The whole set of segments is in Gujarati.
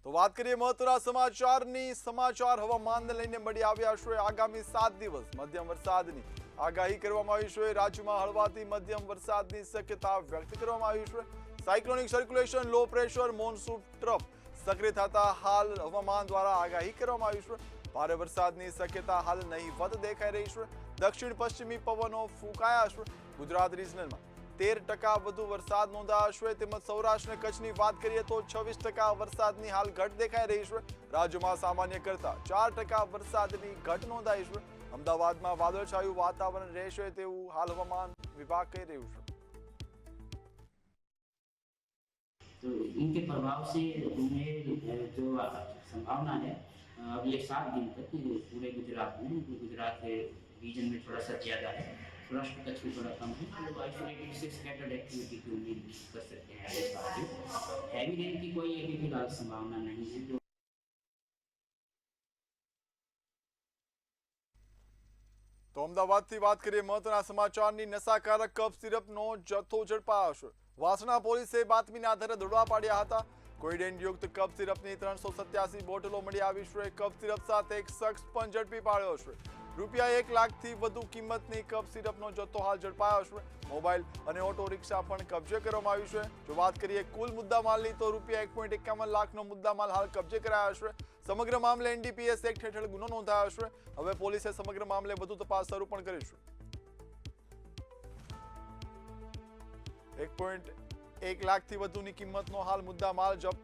તો વાત કરીએ મહત્વના સમાચારની. સમાચાર હવામાનને લઈને મળી આવ્યા છે. આગામી 7 દિવસ મધ્યમ વરસાદની આગાહી કરવામાં આવી છે. રાજ્યમાં હળવાથી મધ્યમ વરસાદની શક્યતા વ્યક્ત કરવામાં આવી છે. Cyclonic circulation, low pressure, monsoon trough સક્રિય થતા હાલ હવામાન દ્વારા આગાહી કરવામાં આવી છે. ભારે વરસાદની શક્યતા હાલ નહીવત દેખાઈ રહી છે. દક્ષિણ પશ્ચિમી પવનો ફૂંકાયા છે. ગુજરાત રિજનલમાં 13% વધુ વરસાદ નોંધાયો છે. તેમજ સૌરાષ્ટ્ર અને કચ્છની વાત કરીએ તો 26% વરસાદની હાલ ઘટ દેખાઈ રહી છે. રાજ્યમાં સામાન્ય કરતા 4% વરસાદની ઘટ નોંધાઈ છે. અમદાવાદમાં વાદળછાયું વાતાવરણ રહેશે તેવું હાલ હવામાન વિભાગ કહી રહ્યું છે. तो इनके प्रभाव से हमें जो संभावना है अगले 7 दिन तक पूरे गुजरात में, गुजरात के रीजन में थोड़ा सा ज़्यादा है, सौराष्ट्र कच्छ में थोड़ा कम है. तो आइसोलेटेड से स्कैटर्ड एक्टिविटी की उम्मीद कर सकते हैं अगले 7 दिन. हैवी रेन की कोई अभी फिलहाल संभावना नहीं है. जो તો અમદાવાદથી વાત કરીએ મહત્વના સમાચારની. નશાકારક કફ સિરપનો જથ્થો ઝડપાયો છે. વાસણા પોલીસે બાતમીના આધારે દરોડા પાડ્યા હતા. કોઇડેનયુક્ત કફ સિરપની 387 બોટલો મળી આવી છે. કફ સિરપ સાથે એક શખ્સ પણ ઝડપી પાડ્યો છે. રૂપિયા 1 લાખથી વધુ કિંમતની કફ સિરપનો જથ્થો હાલ ઝડપાયો છે. મોબાઈલ અને ઓટો રિક્ષા પણ કબજે કરવામાં આવ્યું છે. જો વાત કરીએ કુલ મુદ્દામાલની તો રૂપિયા 1.51 લાખનો મુદ્દામાલ હાલ કબજે કરાયો છે. સમગ્ર મામલે એનડીપીએસ એક્ટ હેઠળ ગુનો નોંધાયો છે. હવે પોલીસે સમગ્ર મામલે વધુ તપાસ શરૂ પણ કરી છે. 1.1 લાખથી વધુની કિંમતનો હાલ મુદ્દામાલ જપ્ત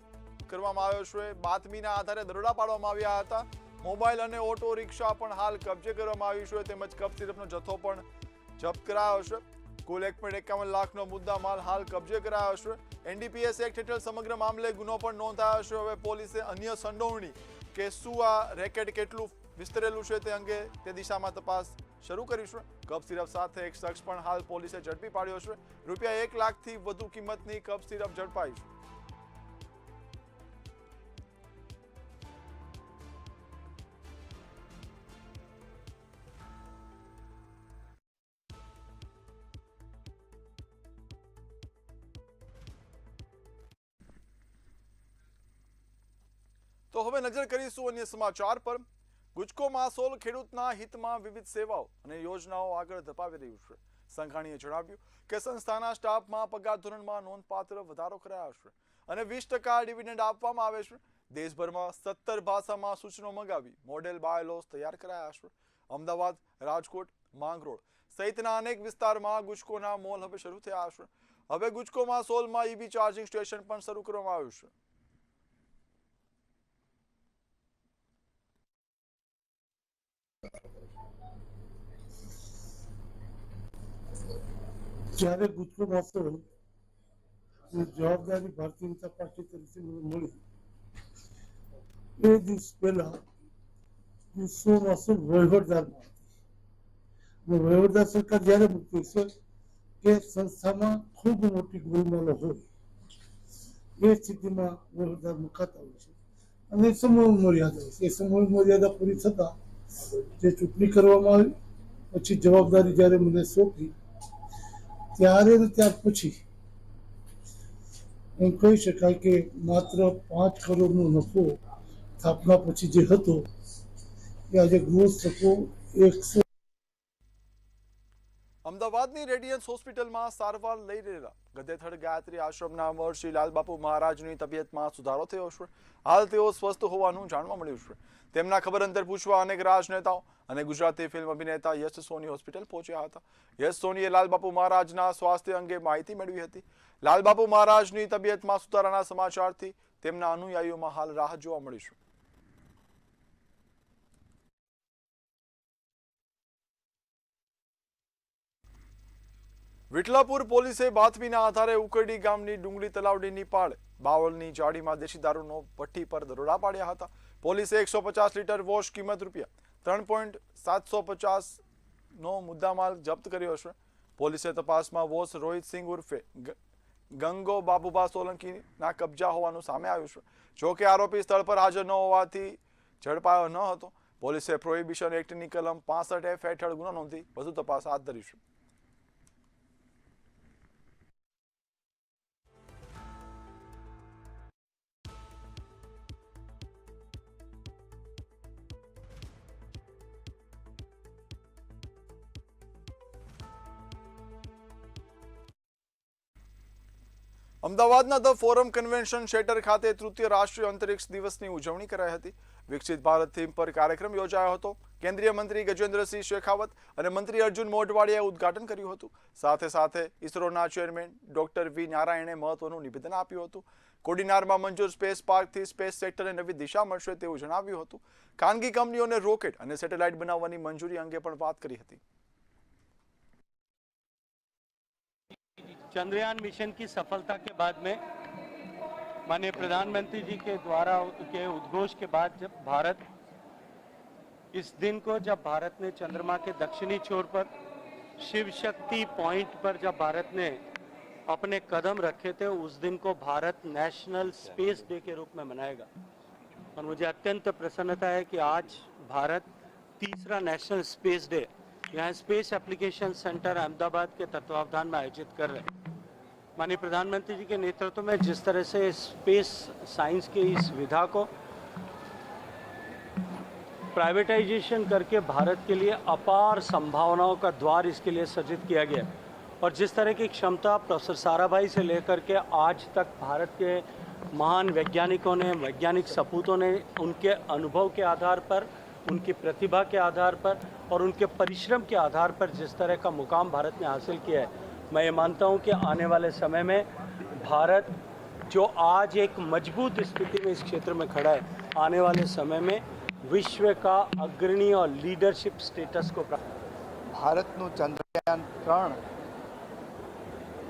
કરવામાં આવ્યો છે. બાતમીના આધારે દરોડા પાડવામાં આવ્યા હતા. મોબાઈલ અને ઓટો રિક્ષા પણ હાલ કબજે કરવામાં આવી છે. તેમજ કફ સિરપનો જથ્થો પણ જપ્ત કરાયો છે. કુલ 1.51 લાખનો મુદ્દામાલ હાલ કબજે કરાયો છે. એનડીપીએસ એક્ટ હેઠળ સમગ્ર મામલે ગુનો પણ નોંધાયો છે. હવે પોલીસે અન્ય સંડોવણી કે શું આ રેકેટ કેટલું વિસ્તરેલું છે તે અંગે તે દિશામાં તપાસ શરૂ કરી છે. કફ સિરપ સાથે એક શખ્સ પણ હાલ પોલીસે ઝડપી પાડ્યો છે. રૂપિયા 1 લાખથી વધુ કિંમતની કફ સિરપ ઝડપાઈ છે. તો હવે નજર કરીશું અન્ય સમાચાર પર. ગુજકો માસોલ ખેડૂતના હિતમાં વિવિધ સેવાઓ અને યોજનાઓ આગળ ધપાવી રહ્યું છે. સંઘાણીએ જણાવ્યું કે સંસ્થાના સ્ટાફમાં પગાર ધોરણમાં નોંધપાત્ર વધારો કરાયો છે અને 20% ડિવિડન્ડ આપવામાં આવે છે. દેશભરમાં 17 ભાષામાં સૂચનો મંગાવી મોડેલ બાયલોસ તૈયાર કરાયા છે. અમદાવાદ, રાજકોટ, માંગરોળ સહિતના અનેક વિસ્તારમાં ગુજકોના મોલ હવે શરૂ થયા છે. હવે ગુજકો માસોલમાં ઈવી ચાર્જિંગ સ્ટેશન પણ શરૂ કરવામાં આવ્યું છે. જ્યારે ગુજકો માસોલ જવાબદારી ભારતીય જનતા પાર્ટી તરફથી મને મળી એ દિવસ પહેલા ગુજકો માસોલ વહીવટદારમાં હતી. વહીવટદાર સરકાર જ્યારે મૂકી છે કે સંસ્થામાં ખૂબ મોટી ગોલમાલો હોય એ સ્થિતિમાં વહીવટદાર મુકાતા હોય છે અને સમય મર્યાદા હોય છે. એ સમય મર્યાદા પૂરી થતા જે ચૂંટણી કરવામાં આવી પછી જવાબદારી જ્યારે મને સોંપી ત્યારે ને ત્યાર પછી એમ કહી શકાય કે માત્ર 5 કરોડનો નફો સ્થાપના પછી જે હતો એ આજે ગ્રોથ થતો 100. અમદાવાદની રેડિયન્સ હોસ્પિટલમાં સારવાર લઈ રહેલા ગધેથડ ગાયત્રી આશ્રમના અમર શ્રી લાલબાપુ મહારાજની તબિયતમાં સુધારો થયો છે. હાલ તેઓ સ્વસ્થ હોવાનું જાણવા મળ્યું છે. તેમના ખબર અંતર પૂછવા અનેક રાજનેતાઓ અને ગુજરાતી ફિલ્મ અભિનેતા યશ સોની હોસ્પિટલ પહોંચ્યા હતા. યશ સોનીએ લાલબાપુ મહારાજના સ્વાસ્થ્ય અંગે માહિતી મેળવી હતી. લાલબાપુ મહારાજની તબિયતમાં સુધારાના સમાચારથી તેમના અનુયાયીઓમાં હાલ રાહત જોવા મળી છે. વિઠલાપુર પોલીસે બાતમીના આધારે ઉકરડી ગામની ડુંગળી તલાવડીની પાળે બાવળની જાળીમાં દેશી દારૂનો ભઠ્ઠી પર દરોડા પાડ્યા હતા. પોલીસે 150 લીટર વોશ કિંમત રૂપિયા 3.750 નો મુદ્દામાલ જપ્ત કર્યો છે. પોલીસે તપાસમાં વોશ રોહિતસિંહ ઉર્ફે ગંગો બાબુભા સોલંકીના કબજા હોવાનું સામે આવ્યું છે. જોકે આરોપી સ્થળ પર હાજર ન હોવાથી ઝડપાયો ન હતો. પોલીસે પ્રોહિબિશન એક્ટની કલમ 65F હેઠળ ગુનો નોંધી વધુ તપાસ હાથ ધરી છે. અમદાવાદના ધ ફોરમ કન્વેન્શન સેન્ટર ખાતે તૃતીય રાષ્ટ્રીય અંતરિક્ષ દિવસની ઉજવણી કરાઈ હતી. વિકસિત ભારત થીમ પર કાર્યક્રમ યોજાયો હતો. કેન્દ્રીય મંત્રી ગજેન્દ્રસિંહ શેખાવત અને મંત્રી અર્જુન મોઢવાડિયાએ ઉદ્ઘાટન કર્યું હતું. સાથે સાથે ઇસરોના ચેરમેન ડોક્ટર વી નારાયણે મહત્વનું નિવેદન આપ્યું હતું. કોડીનારમાં મંજૂર સ્પેસ પાર્કથી સ્પેસ સેક્ટરને નવી દિશા મળશે તેવું જણાવ્યું હતું. ખાનગી કંપનીઓને રોકેટ અને સેટેલાઇટ બનાવવાની મંજૂરી અંગે પણ વાત કરી હતી. चंद्रयान मिशन की सफलता के बाद में माननीय प्रधानमंत्री जी के द्वारा के उद्घोष के बाद जब भारत इस दिन को जब भारत ने चंद्रमा के दक्षिणी छोर पर शिव शक्ति पॉइंट पर जब भारत ने अपने कदम रखे थे उस दिन को भारत नेशनल स्पेस डे के रूप में मनाएगा और मुझे अत्यंत प्रसन्नता है कि आज भारत तीसरा नेशनल स्पेस डे यहाँ स्पेस एप्लीकेशन सेंटर अहमदाबाद के तत्वावधान में आयोजित कर रहे हैं. माननीय प्रधानमंत्री जी के नेतृत्व में जिस तरह से स्पेस साइंस की इस विधा को प्राइवेटाइजेशन करके भारत के लिए अपार संभावनाओं का द्वार इसके लिए सृजित किया गया और जिस तरह की क्षमता प्रोफेसर साराभाई से लेकर के आज तक भारत के महान वैज्ञानिकों ने वैज्ञानिक सपूतों ने उनके अनुभव के आधार पर उनकी प्रतिभा के आधार पर और उनके परिश्रम के आधार पर जिस तरह का मुकाम भारत ने हासिल किया है, मैं ये मानता हूँ कि आने वाले समय में भारत जो आज एक मजबूत स्थिति में इस क्षेत्र में खड़ा है, आने वाले समय में विश्व का अग्रणी और लीडरशिप स्टेटस को प्राप्त. ભારતનું ચંદ્રયાન 3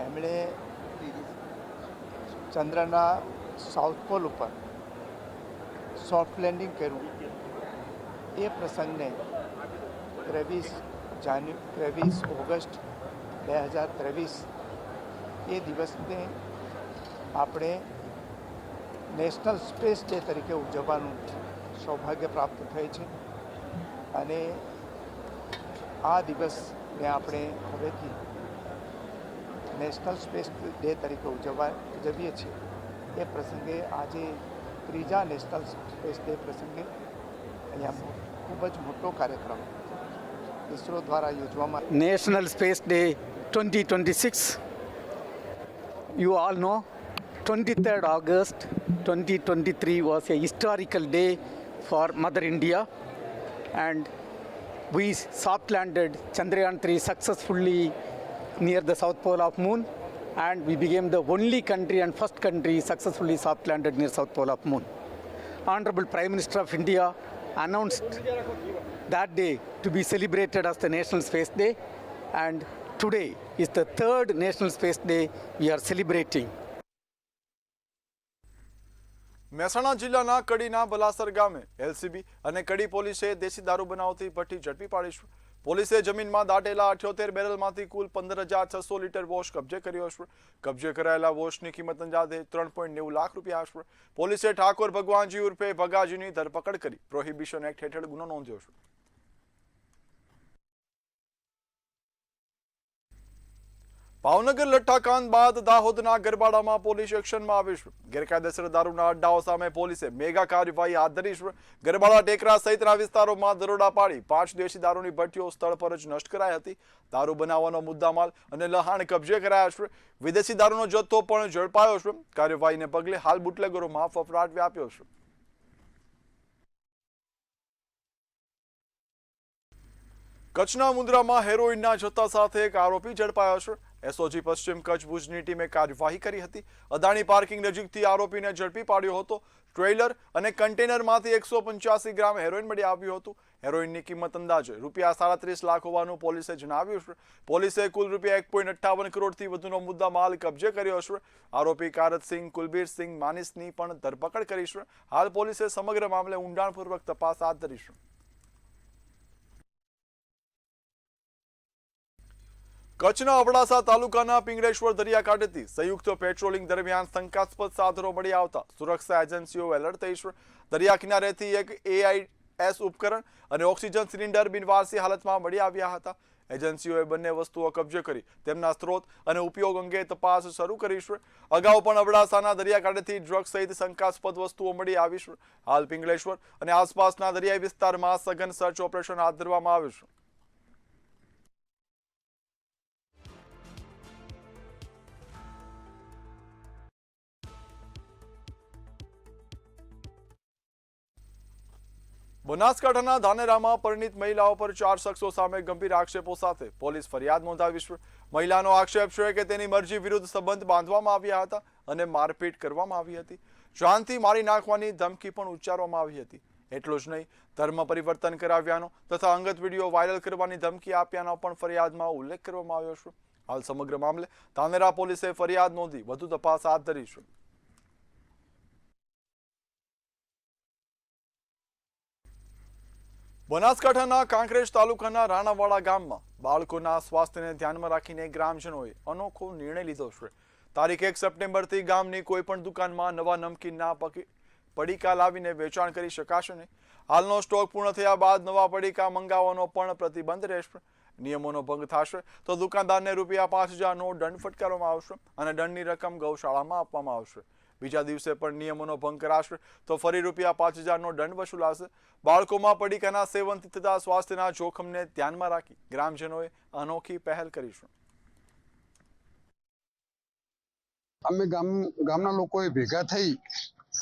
એમણે ચંદ્રના સાઉથ પોલ ઉપર સોફ્ટ લેન્ડિંગ કર્યું. એ પ્રસંગને 23 ઓગસ્ટ 2023 એ દિવસને આપણે નેશનલ સ્પેસ ડે તરીકે ઉજવવાનું સૌભાગ્ય પ્રાપ્ત થાય છે અને આ દિવસને આપણે હવેથી નેશનલ સ્પેસ ડે તરીકે ઉજવીએ છીએ. એ પ્રસંગે આજે ત્રીજા નેશનલ સ્પેસ ડે પ્રસંગે અહીંયા ખૂબ જ મોટો કાર્યક્રમ ઇસરો દ્વારા યોજવામાં. National Space Day 2026. You all know 23rd August 2023 was a historical day for Mother India and we soft landed Chandrayaan 3 successfully near the south pole of moon and we became the only country and first country successfully soft landed near south pole of moon. Honorable Prime Minister of India announced that day to be celebrated as the National Space Day and today is the third National Space Day we are celebrating. Mehsana જિલ્લાના કડીના બલાસર ગામે એલસીબી અને કડી પોલીસે દેશી દારૂ બનાવતી ભઠ્ઠી ઝડપી પાડી છે. પોલીસે જમીનમાં દાટેલા 78 બેરલમાંથી કુલ 15,600 લીટર વોશ કબજે કર્યો છે. કબજે કરાયેલા વોશની કિંમત અંદાજે 3.90 લાખ રૂપિયા છે. પોલીસે ઠાકોર ભગવાનજી ઉર્ફે ભગાજીની ધરપકડ કરી પ્રોહિબિશન એક્ટ હેઠળ ગુનો નોંધ્યો છે. ભાવનગર લઠ્ઠાકાંડ બાદ દાહોદના ગરબાડામાં પોલીસ એક્શનમાં આવી છે. ગેરકાયદેસર દારૂના અડ્ડાઓ સામે પોલીસે મેગા કાર્યવાહી હાથ ધરી છે. ગરબાડા ટેકરા સહિતના વિસ્તારોમાં દરોડા પાડી 5 દેશી દારૂની ભઠ્ઠીઓ સ્થળ પર જ નષ્ટ કરાઈ હતી. દારૂ બનાવવાનો મુદ્દામાલ અને લહાણ કબજે કરાયા છે. વિદેશી દારૂનો જથ્થો પણ ઝડપાયો છે. કાર્યવાહીને પગલે હાલ બુટલેગરોમાં ફફડાટ વ્યાપ્યો છે. કચ્છના મુન્દ્રામાં હેરોઇનના જથ્થા સાથે એક આરોપી ઝડપાયો છે. એસઓજી પશ્ચિમ કચ્છ ભુજની ટીમે કાર્યવાહી કરી હતી. અદાણી પાર્કિંગ નજીકથી આરોપીને ઝડપી પાડ્યો હતો. ટ્રેલર અને કન્ટેનરમાંથી 185 ગ્રામ હેરોઇન મળી આવ્યું હતું. હેરોઇનની કિંમત અંદાજે ₹37.5 લાખ હોવાનું પોલીસે જણાવ્યું છે. પોલીસે કુલ ₹1.58 કરોડથી વધુનો મુદ્દા માલ કબજે કર્યો છે. આરોપી કારતસિંહ કુલબીરસિંહ માનિસની પણ ધરપકડ કરી છે. હાલ પોલીસે સમગ્ર મામલે ઊંડાણપૂર્વક તપાસ હાથ ધરી છે. કચ્છના અબડાસા તાલુકાના પિંગળેશ્વર દરિયાકાંઠેથી સંયુક્ત પેટ્રોલિંગ દરમિયાન શંકાસ્પદ સાધનો મળી આવતા સુરક્ષા એજન્સીઓ એલર્ટ થઈ છે. દરિયા કિનારેથી એક AIS ઉપકરણ અને ઓક્સિજન સિલિન્ડર બિનવારસી હાલતમાં મળી આવ્યા હતા. એજન્સીઓએ બંને વસ્તુઓ કબજે કરી તેમના સ્ત્રોત અને ઉપયોગ અંગે તપાસ શરૂ કરી છે. અગાઉ પણ અબડાસાના દરિયાકાંઠેથી ડ્રગ્સ સહિત શંકાસ્પદ વસ્તુઓ મળી આવી છે. હાલ પિંગળેશ્વર અને આસપાસના દરિયાઈ વિસ્તારમાં સઘન સર્ચ ઓપરેશન હાથ ધરવામાં આવ્યું છે. બનાસકાંઠાના ધાનેરામાં પરિણીત મહિલાઓ પર 4 શખ્સો સામે ગંભીર આક્ષેપો સાથે પોલીસ ફરિયાદ નોંધાવી છે। મહિલાનો આક્ષેપ છે કે તેની મરજી વિરુદ્ધ સંબંધ બાંધવામાં આવ્યા હતા અને મારપીટ કરવામાં આવી હતી। જાનથી મારી નાખવાની ધમકી પણ ઉચ્ચારવામાં આવી હતી। એટલું જ નહીં, ધર્મ પરિવર્તન કરાવ્યાનો તથા અંગત વિડીયો વાયરલ કરવાની ધમકી આપ્યાનો પણ ફરિયાદમાં ઉલ્લેખ કરવામાં આવ્યો છે। હાલ સમગ્ર મામલે ધાનેરા પોલીસે ફરિયાદ નોંધી વધુ તપાસ હાથ ધરી છે। બનાસકાંઠાના કાંકરેજ તાલુકાના રાણાવાડા ગામમાં બાળકોના સ્વાસ્થ્યને ધ્યાનમાં રાખીને ગ્રામજનોએ અનોખો નિર્ણય લીધો છે। તારીખ 1 સપ્ટેમ્બરથી ગામની કોઈ પણ દુકાનમાં નવા નમકીનના પડીકા લાવીને વેચાણ કરી શકાશે નહીં। હાલનો સ્ટોક પૂર્ણ થયા બાદ નવા પડીકા મંગાવવાનો પણ પ્રતિબંધ રહેશે। નિયમોનો ભંગ થશે તો દુકાનદારને ₹5000નો દંડ ફટકારવામાં આવશે અને દંડની રકમ ગૌશાળામાં આપવામાં આવશે। બીજા દિવસે પણ નિયમોનો ભંગ કરાશે તો ફરી ₹5000નો દંડ વસૂલાશે। બાળકોમાં પડીકાના સેવનથી થતા સ્વાસ્થ્યના જોખમને ધ્યાનમાં રાખી ગ્રામજનોએ અનોખી પહેલ કરી છે। અમે ગામના લોકોએ ભેગા થઈ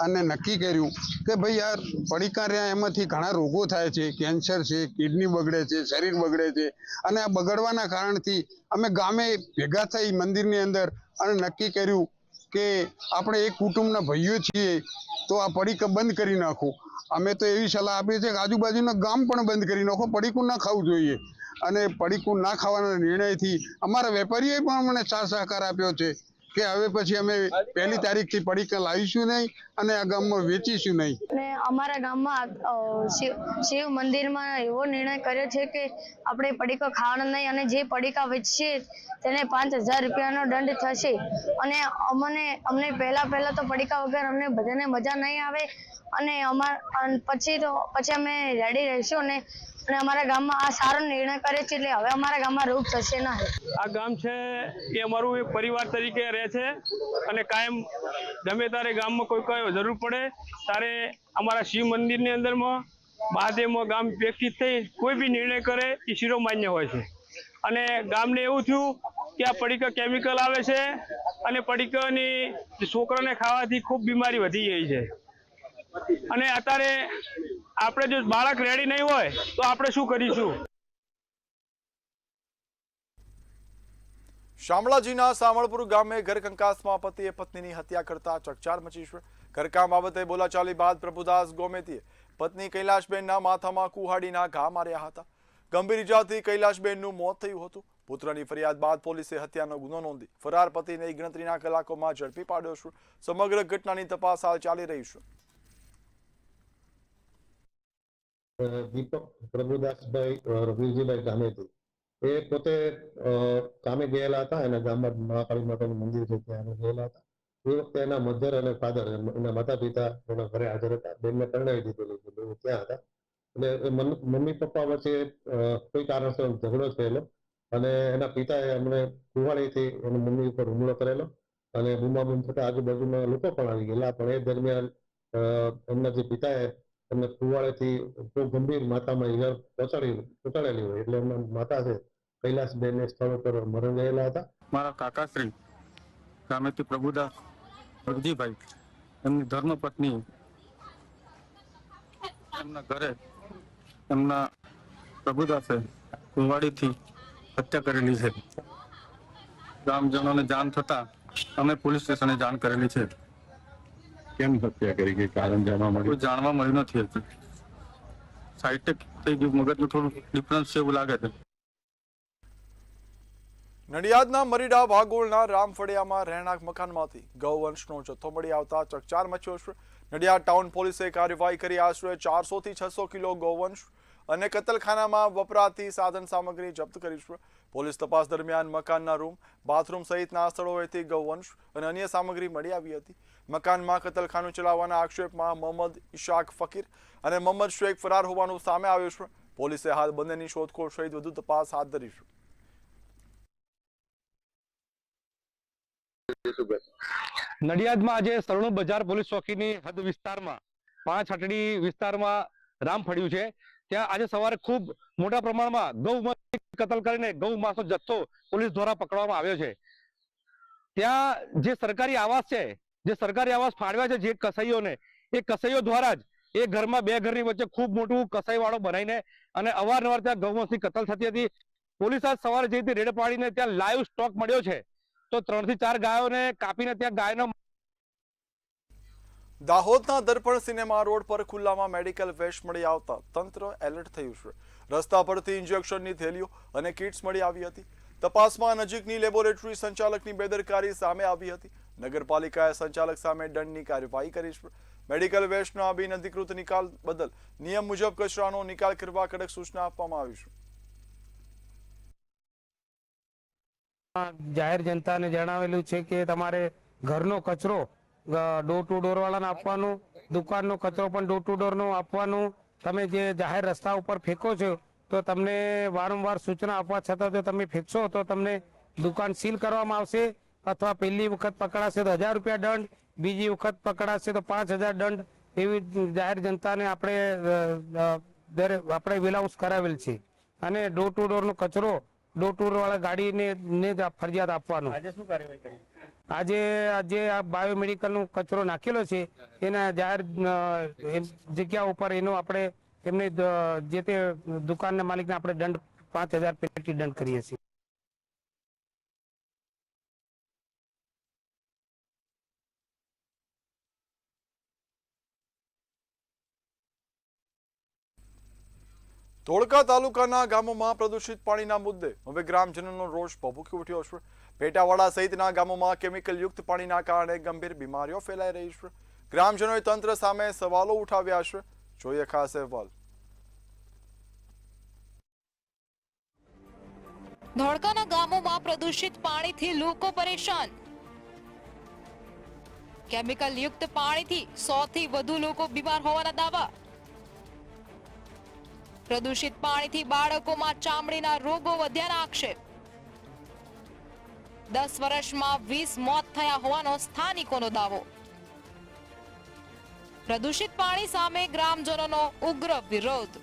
અને નક્કી કર્યું કે ભાઈ યાર પડીકા રહ્યા એમાંથી ઘણા રોગો થાય છે, કેન્સર છે, કિડની બગડે છે, શરીર બગડે છે અને આ બગડવાના કારણથી અમે ગામે ભેગા થઈ મંદિરની અંદર અને નક્કી કર્યું કે આપણે એક કુટુંબના ભાઈઓ છીએ તો આ પડીકા બંધ કરી નાખો। અમે તો એવી સલાહ આપી છે કે આજુબાજુના ગામ પણ બંધ કરી નાખો, પડીકું ના ખાવું જોઈએ અને પડીકું ના ખાવાના નિર્ણયથી અમારા વેપારીઓએ પણ અમને સાથ સહકાર આપ્યો છે કે હવે પછી અમે 1 તારીખથી પડીકા લાવીશું નહીં અને આ ગામમાં વેચીશું નહીં। અને અમારા ગામમાં શિવ મંદિરમાં એવો નિર્ણય કર્યો છે કે આપણે પડીકા ખાવાના નહીં અને જે પડીકા વેચશે તેને ₹5000નો દંડ થશે। અને અમને પહેલા તો પડીકા વગર અમને બધાને મજા નહીં આવે અને પછી અમે રેડી રહીશું અને અમારા ગામમાં આ સારો નિર્ણય કરે છે એટલે હવે અમારા ગામમાં રોગ થશે નહીં। આ ગામ છે એ અમારું એક પરિવાર તરીકે રહે છે અને કાયમ ગમે ત્યારે ગામમાં કોઈ જરૂર પડે ત્યારે અમારા શિવ મંદિરની અંદરમાં મહાદેવમાં ગામ વ્યક્તિત થઈ કોઈ બી નિર્ણય કરે એ શિરોમાન્ય હોય છે। અને ગામને એવું થયું કે આ પડીકા કેમિકલ આવે છે અને પડીકાની છોકરાને ખાવાથી ખૂબ બીમારી વધી ગઈ છે અને અત્યારે આપણે જો બાળક રેડી નહીં હોય તો આપણે શું કરીશું। શામળાજીના સામળપુર ગામે ઘરકંકાસમાં પતિએ પત્નીની હત્યા કરતા ચકચાર મચી છે। ઘરકામ બાબતે બોલાચાલી બાદ પ્રભુદાસ ગોમેતીએ પત્ની કૈલાશબેનના માથામાં કુહાડીના ઘા માર્યા હતા। ગંભીર ઇજાથી કૈલાશબેનનું મોત થયું હતું। પુત્રની ફરિયાદ બાદ પોલીસે હત્યાનો ગુનો નોંધી ફરાર પતિને ગણતરીના કલાકોમાં ઝડપી પાડ્યો છે। સમગ્ર ઘટનાની તપાસ હાલ ચાલી રહી છે। દીપક પ્રભુદાસભાઈ રઘુજીભાઈ ગામેતી એ પોતે કામે ગયેલા હતા। એના ગામમાં મહાકાળી માતાનું મંદિર છે ત્યાં ગયેલા હતા। એ વખતે એના મધર અને ફાધર એના માતા પિતા એના ઘરે હાજર હતા। બેનને પરણાવી દીધેલી બે ત્યાં હતા એટલે મમ્મી પપ્પા વચ્ચે કોઈ કારણસર ઝઘડો થયેલો અને એના પિતાએ અમને કુહાડીથી એની મમ્મી ઉપર હુમલો કરેલો અને બૂમાબૂમ થતા આજુબાજુના લોકો પણ આવી ગયેલા પણ એ દરમિયાન એમના જે પિતાએ એમને કુવાડેથી બહુ ગંભીર માથામાં ઈજા પહોંચાડેલી હોય એટલે એમના માતા છે કૈલાસબેન સ્થળ પર મરણ ગયેલા હતા। મારા કાકાશ્રી ગામેથી પ્રભુદાસ રઘુજીભાઈ એમની ધર્મપત્ની એમના ઘરે એમના પ્રભુદાસે કુવાડીથી હત્યા કરેલી છે। ગામજનોને જાણ થતા અમે પોલીસ સ્ટેશને જાણ કરેલી છે। કેમ હત્યા કરી કે કારણ જાણવા મળ્યું નથી હજી। સાઈટેક થઈ ગયું, મગજનું થોડું ડિફરન્સ છે એવું લાગે છે। નડિયાદના મરીડા ભાગોળના રામફળિયામાં રહેણાંક મકાનમાંથી ગૌવંશનો જથ્થો મળી આવતા ચકચાર મચ્યો છે। નડિયાદ ટાઉન પોલીસે કાર્યવાહી કરી આશરે 400 થી 600 કિલો ગૌવંશ અને કતલખાનામાં વપરાતી સાધન સામગ્રી જપ્ત કરી છે। પોલીસ તપાસ દરમિયાન મકાનના રૂમ, બાથરૂમ સહિતના સ્થળોએથી ગૌવંશ અને અન્ય સામગ્રી મળી આવી હતી। મકાનમાં કતલખાનું ચલાવવાના આક્ષેપમાં મોહમ્મદ ઇશાક ફકીર અને મોહમ્મદ શેખ ફરાર હોવાનું સામે આવ્યું છે। પોલીસે હાલ બંનેની શોધખોળ સહિત વધુ તપાસ હાથ ધરી છે। નડિયાદમાં આજે સરણુ બજાર પોલીસ ચોકીની હદ વિસ્તારમાં 5 હટડી વિસ્તારમાં રામ ફળ્યું છે। ત્યાં આજે સવારે ખૂબ મોટા પ્રમાણમાં ગૌ કતલ કરીને ગૌ માંસનો જથ્થો પોલીસ દ્વારા પકડવામાં આવ્યો છે। ત્યાં જે સરકારી આવાસ છે, જે સરકારી આવાસ ફાળવ્યા છે જે કસાઈઓને, એ કસાઈઓ દ્વારા જ એ ઘરમાં બે ઘરની વચ્ચે ખૂબ મોટું કસાઈવાળો બનાવીને અને અવારનવાર ત્યાં ગૌવંશની કતલ થતી હતી. પોલીસ આજ સવારે જે રીતે રેડ પાડીને ત્યાં લાઈવ સ્ટોક મળ્યો છે, તો 3 થી 4 ગાયોને કાપીને ત્યાં ગાયનો. દાહોદના દર્પણ સિનેમા રોડ પર ખુલ્લામાં મેડિકલ વેસ્ટ મળી આવતા તંત્ર એલર્ટ થયું છે. રસ્તા પરથી ઇન્જેક્શનની થેલીઓ અને કિટ્સ મળી આવી હતી. તપાસમાં નજીકની લેબોરેટરી સંચાલકની બેદરકારી સામે આવી હતી. નગરપાલિકાએ સંચાલક સામે દંડની કાર્યવાહી કરી છે. મેડિકલ વેસ્ટના બિનઅધિકૃત નિકાલ બદલ નિયમ મુજબ કચરાનો નિકાલ કરવા કડક સૂચના આપવામાં આવી છે. જાહેર જનતાને જણાવેલું છે કે તમારે ઘરનો કચરો ડોર ટુ ડોર વાળાને આપવાનું, દુકાનનો કચરો પણ ડોર ટુ ડોર નો આપવાનું. તમે જે જાહેર રસ્તા ઉપર ફેંકો છો તો તમને વારંવાર સૂચના આપવા છતાં જો તમે ફેંકશો તો તમને દુકાન સીલ કરવામાં આવશે, અથવા પહેલી વખત પકડાશે તો 1000 રૂપિયા દંડ, બીજી વખત પકડાશે તો 5000 દંડ. એવી જાહેર જનતાને આપણે વિલાઉન્સ કરાવેલ છે. અને ડોર ટુ ડોર નો કચરો ડોર ટુ ડોર વાળા ગાડીને જ ફરજિયાત આપવાનો. આજે શું કાર્યવાહી કરી? આજે આ બાયોમેડિકલ નો કચરો નાખેલો છે એના જાહેર જગ્યા ઉપર એનો આપણે એમને જે તે દુકાનના માલિકને આપણે દંડ 5000 પેનલ્ટી દંડ કરીએ છીએ. ધોળકા તાલુકાના ગામોમાં પ્રદૂષિત પાણીના મુદ્દે હવે ગ્રામજનોનો રોષ ભભૂકી ઉઠ્યો છે. પેટાવાડા સહિતના ગામોમાં કેમિકલયુક્ત પાણીના કારણે ગંભીર બીમારીઓ ફેલાઈ રહી છે. ગ્રામજનોએ તંત્ર સામે સવાલો ઉઠાવ્યા છે. જોઈએ ખાસ અહેવાલ. ધોળકાના ગામોમાં પ્રદૂષિત પાણીથી લોકો પરેશાન. કેમિકલયુક્ત પાણીથી 100 થી વધુ લોકો બીમાર હોવાના દાવા. પ્રદૂષિત પાણીથી બાળકોમાં ચામડીના રોગો વધ્યાના આક્ષેપ. 10 વર્ષમાં 20 મોત થયા હોવાનો સ્થાનિકોનો દાવો. પ્રદૂષિત પાણી સામે ગ્રામજનોનો ઉગ્ર વિરોધ.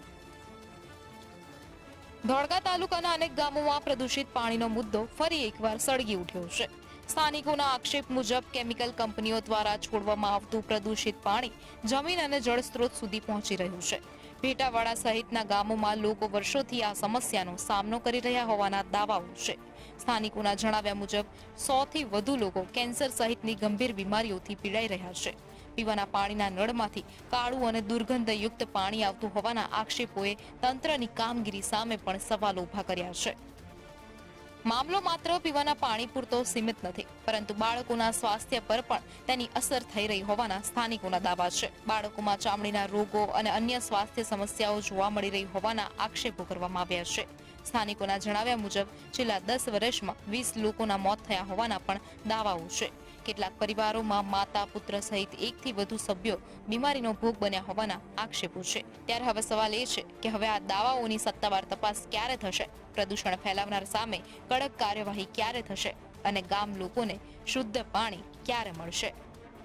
ધોળકા તાલુકાના અનેક ગામોમાં પ્રદૂષિત પાણીનો મુદ્દો ફરી એકવાર સળગી ઉઠ્યો છે. સ્થાનિકોના આક્ષેપ મુજબ કેમિકલ કંપનીઓ દ્વારા છોડવામાં આવતું પ્રદૂષિત પાણી જમીન અને જળ સ્ત્રોત સુધી પહોંચી રહ્યું છે. પેટાવાડા સહિતના ગામોમાં લોકો વર્ષોથી આ સમસ્યાનો સામનો કરી રહ્યા હોવાના દાવાઓ છે. સ્થાનિકોના જણાવ્યા મુજબ 100 થી વધુ લોકો કેન્સર સહિતની ગંભીર બીમારીઓથી પીડાઈ રહ્યા છે. પીવાના પાણીના નળમાંથી કાળું અને દુર્ગંધયુક્ત પાણી આવતું હોવાના આક્ષેપોએ તંત્રની કામગીરી સામે પણ સવાલો ઉભા કર્યા છે. મામલો માત્ર પીવાના પાણી પૂરતો સીમિત નથી, પરંતુ બાળકોના સ્વાસ્થ્ય પર પણ તેની અસર થઈ રહી હોવાના સ્થાનિકોના દાવા છે. બાળકોમાં ચામડીના રોગો અને અન્ય સ્વાસ્થ્ય સમસ્યાઓ જોવા મળી રહી હોવાના આક્ષેપો કરવામાં આવ્યા છે. સ્થાનિકોના જણાવ્યા મુજબ છેલ્લા 10 વર્ષમાં 20 લોકોના મોત થયા હોવાના પણ દાવાઓ છે. કેટલાક પરિવારોમાં માતા, પુત્ર સહિત 1 થી વધુ સભ્યો બીમારીનો ભોગ બન્યા હોવાના આક્ષેપો છે. ત્યારે હવે સવાલ એ છે કે હવે આ દાવાઓની સત્તાવાર તપાસ ક્યારે થશે, પ્રદૂષણ ફેલાવનાર સામે કડક કાર્યવાહી ક્યારે થશે અને ગામ લોકોને શુદ્ધ પાણી ક્યારે મળશે.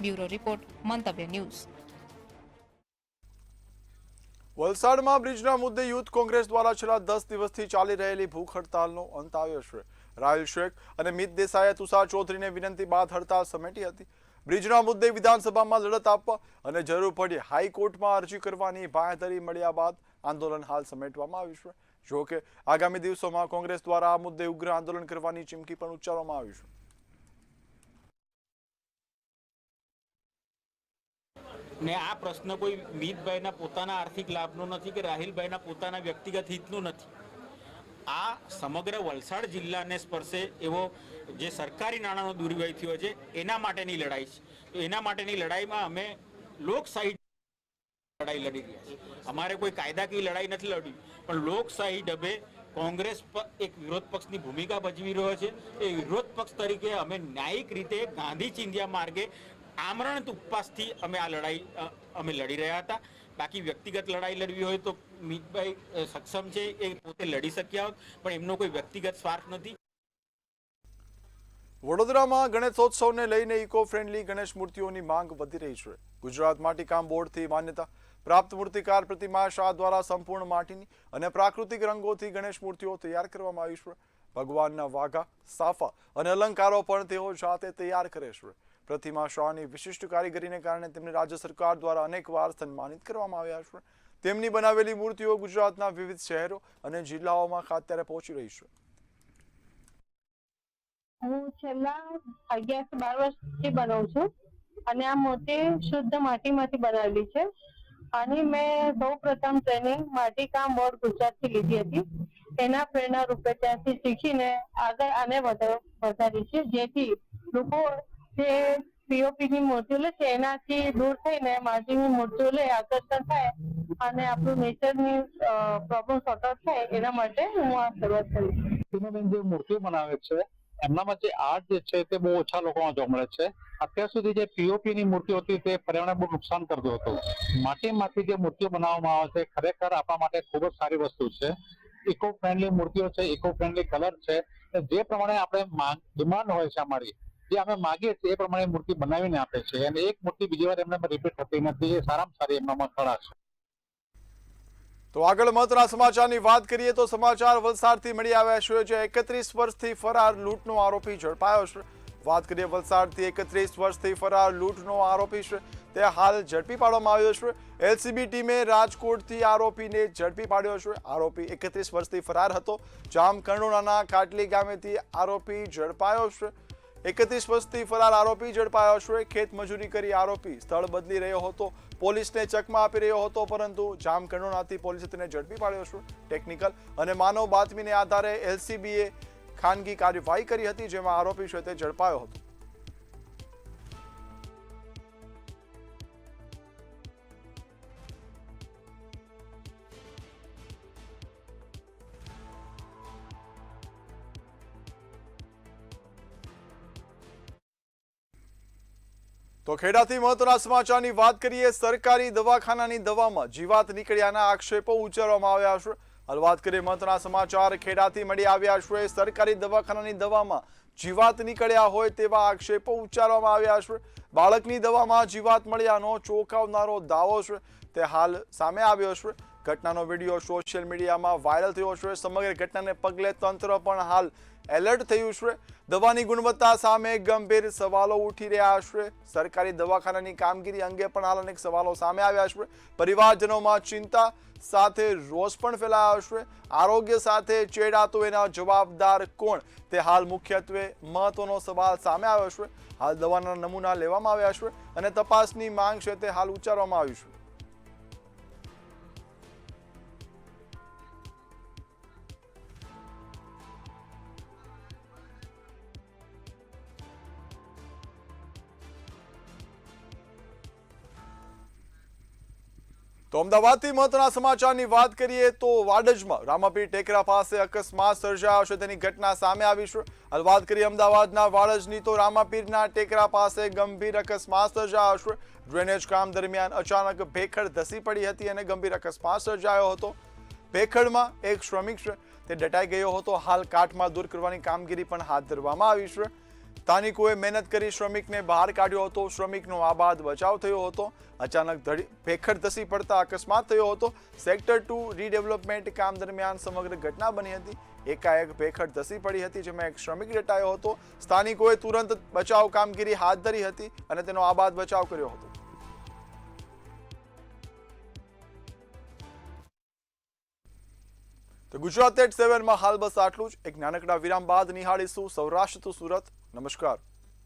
બ્યુરો રિપોર્ટ, મંતવ્ય ન્યૂઝ. વલસાડમાં બ્રિજના મુદ્દે યુથ કોંગ્રેસ દ્વારા છેલ્લા 10 દિવસથી ચાલી રહેલી ભૂખ હડતાલનો અંત આવ્યો છે. રાહિલ શેખ અને મિત દેસાઈએ તુષાર ચૌધરીને વિનંતી બાદ હડતાલ સમેટી હતી. બ્રિજના મુદ્દે વિધાનસભામાં લડત આપવા અને જરૂર પડે હાઈકોર્ટમાં અરજી કરવાની બાંહેધરી મળ્યા બાદ આંદોલન હાલ સમેટવામાં આવ્યું છે. જો કે આગામી દિવસોમાં કોંગ્રેસ દ્વારા આ મુદ્દે ઉગ્ર આંદોલન કરવાની ચીમકી પણ ઉચ્ચારવામાં આવી છે. ને આ પ્રશ્ન કોઈ મિતભાઈના પોતાના આર્થિક લાભનો નથી કે રાહિલભાઈના પોતાના વ્યક્તિગત હિતનો નથી. આ સમગ્ર વલસાડ જિલ્લાને સ્પર્શે એવો જે સરકારી નાણાંનો દુર્વ્યય થયો છે એના માટેની લડાઈ છે. તો એના માટેની લડાઈમાં અમે લોકશાહી લડાઈ લડી રહ્યા છીએ. અમારે કોઈ કાયદાકીય લડાઈ નથી લડી, પણ લોકશાહી ઢબે કોંગ્રેસ એક વિરોધ પક્ષની ભૂમિકા ભજવી રહ્યો છે. એ વિરોધ પક્ષ તરીકે અમે ન્યાયિક રીતે ગાંધી ચિંધ્યા માર્ગે આમરણ ઉપવાસથી અમે આ લડાઈ અમે લડી રહ્યા હતા. બાકી વ્યક્તિગત લડાઈ લડવી હોય તો મિતભાઈ સક્ષમ છે, એ પોતે લડી શક્યા હોત, પણ એમનો કોઈ વ્યક્તિગત સ્વાર્થ નથી. વડોદરામાં ગણેશોત્સવને લઈને ઇકો ફ્રેન્ડલી ગણેશ મૂર્તિઓની માંગ વધી રહી છે. ગુજરાત માટીકામ બોર્ડથી માન્યતા પ્રાપ્ત મૂર્તિકાર પ્રતિમા શાહ દ્વારા સંપૂર્ણ માટીની અને પ્રાકૃતિક રંગોથી ગણેશ મૂર્તિઓ તૈયાર કરવામાં આવી છે. ભગવાનના વાઘા, સાફા અને અલંકારો પણ તેઓ જાતે તૈયાર કરે છે. પ્રતિમા શાહની વિશિષ્ટ કારીગરીને કારણે તેમને રાજ્ય સરકાર દ્વારા અનેકવાર સન્માનિત કરવામાં આવ્યા છે. તેમની બનાવેલી મૂર્તિઓ ગુજરાતના વિવિધ શહેરો અને જિલ્લાઓમાં અત્યારે પહોંચી રહી છે. હું છેલ્લા 11-12 વર્ષથી બનાવું છું અને આ મૂર્તિ શુદ્ધ માટીમાંથી બનાવેલી છે. અને મેં સૌપ્રથમ ટ્રેનિંગ માટીકામ બોર્ડ ગુજરાતથી લીધી હતી. એના પ્રેરણા રૂપે ત્યાંથી શીખીને આગળ આને વધારી છે, જેથી લોકો જે પીઓપીની મૂર્તિઓ લે છે એનાથી દૂર થઈને માટીની મૂર્તિઓ લે, આકર્ષણ થાય અને આપણું નેચરની પ્રોબ્લેમ સોર્ટ આઉટ થાય, એના માટે હું આ શરૂઆત કરી. જે મૂર્તિઓ બનાવે છે એમનામાં જે આર્ટ જે છે તે બહુ ઓછા લોકોમાં જોવા મળે છે. અત્યાર સુધી જે પીઓપીની મૂર્તિઓ હતી તે પર્યાવરણને બહુ નુકસાન કરતું હતું. માટીમાંથી જે મૂર્તિઓ બનાવવામાં આવે છે ખરેખર આપણા માટે ખૂબ જ સારી વસ્તુ છે. ઇકો ફ્રેન્ડલી મૂર્તિઓ છે, ઇકો ફ્રેન્ડલી કલર છે. જે પ્રમાણે આપણે ડિમાન્ડ હોય છે અમારી, જે અમે માગીએ છીએ એ પ્રમાણે મૂર્તિ બનાવીને આપે છે અને એક મૂર્તિ બીજી વાર એમને રિપીટ થતી નથી. એ સારામાં સારી એમનામાં કળા છે. તો આગળ મહત્વના સમાચારની વાત કરીએ તો સમાચાર વલસાડથી મળી આવ્યા છે, જે 31 વર્ષથી ફરાર લૂંટનો આરોપી ઝડપાયો છે. વાત કરીએ વલસાડથી 31 વર્ષથી ફરાર લૂંટનો આરોપી છે તે હાલ ઝડપી પાડવામાં આવ્યો છે. એલસીબી ટીમે રાજકોટથી આરોપીને ઝડપી પાડ્યો છે. આરોપી 31 વર્ષથી ફરાર હતો. જામકંડોળાના કાટલી ગામેથી આરોપી ઝડપાયો છે. 31 વર્ષથી ફરાર આરોપી ઝડપાયો છે. ખેત મજૂરી કરી આરોપી સ્થળ બદલી રહ્યો હતો. પોલીસને ચકમા આપી રહ્યો હતો, પરંતુ જામકંડોળાથી પોલીસે તેને ઝડપી પાડ્યો છે. ટેકનિકલ અને માનવ બાતમીને આધારે એલસીબીએ ખાનગી કાર્યવાહી કરી હતી, જેમાં આરોપી છે તે ઝડપાયો હતો. તો ખેડાથી મહત્વના સમાચારની વાત કરીએ. સરકારી દવાખાનાની દવામાં જીવાત નીકળ્યાના આક્ષેપો ઉચ્ચારવામાં આવ્યા છે. હાલ વાત કરીએ મહત્વના સમાચાર ખેડાથી મળી આવ્યા છે. સરકારી દવાખાનાની દવામાં જીવાત નીકળ્યા હોય તેવા આક્ષેપો ઉચ્ચારવામાં આવ્યા છે. બાળકની દવામાં જીવાત મળ્યાનો ચોંકાવનારો દાવો છે તે હાલ સામે આવ્યો છે. ઘટનાનો વિડીયો સોશિયલ મીડિયામાં વાયરલ થયો છે. સમગ્ર ઘટનાને પગલે તંત્ર પણ હાલ એલર્ટ થયું છે. દવાની ગુણવત્તા સામે ગંભીર સવાલો ઉઠી રહ્યા છે. સરકારી દવાખાનાની કામગીરી અંગે પણ હાલ અનેક સવાલો સામે આવ્યા છે. પરિવારજનોમાં ચિંતા સાથે રોષ પણ ફેલાયો છે. આરોગ્ય સાથે ચેડાતો એના જવાબદાર કોણ, તે હાલ મુખ્યત્વે મહત્વનો સવાલ સામે આવ્યો છે. હાલ દવાના નમૂના લેવામાં આવ્યા છે અને તપાસની માંગ છે તે હાલ ઉચ્ચારવામાં આવી છે. તો અમદાવાદથી મહત્વના સમાચારની વાત કરીએ તો વાડજમાં રામાપીર ટેકરા પાસે અકસ્માત સર્જાયો છે તેની ઘટના સામે આવી છે. હાલ વાત કરીએ અમદાવાદના વાડજની તો રામાપીરના ટેકરા પાસે ગંભીર અકસ્માત સર્જાયો છે. ડ્રેનેજ કામ દરમિયાન અચાનક ભેખડ ધસી પડી હતી અને ગંભીર અકસ્માત સર્જાયો હતો. ભેખડમાં એક શ્રમિક છે તે દટાઈ ગયો હતો. હાલ કાટમાં દૂર કરવાની કામગીરી પણ હાથ ધરવામાં આવી છે. સ્થાનિકોએ મહેનત કરી શ્રમિકને બહાર કાઢ્યો હતો. શ્રમિકનો આબાદ બચાવ થયો હતો. અચાનક ભેખડ ધસી પડતા અકસ્માત થયો હતો. સેક્ટર 2 રીડેવલપમેન્ટ કામ દરમિયાન સમગ્ર ઘટના બની હતી. એકાએક ભેખડ ધસી પડી હતી, જેમાં એક શ્રમિક દટાયો હતો. સ્થાનિકોએ તુરંત બચાવ કામગીરી હાથ ધરી હતી અને તેનો આબાદ બચાવ કર્યો હતો. તો ગુજરાત એટ 7 માં હાલ બસ આટલું જ. એક નાનકડા વિરામ બાદ નિહાળીશું સૌરાષ્ટ્ર ટુ સુરત. નમસ્કાર.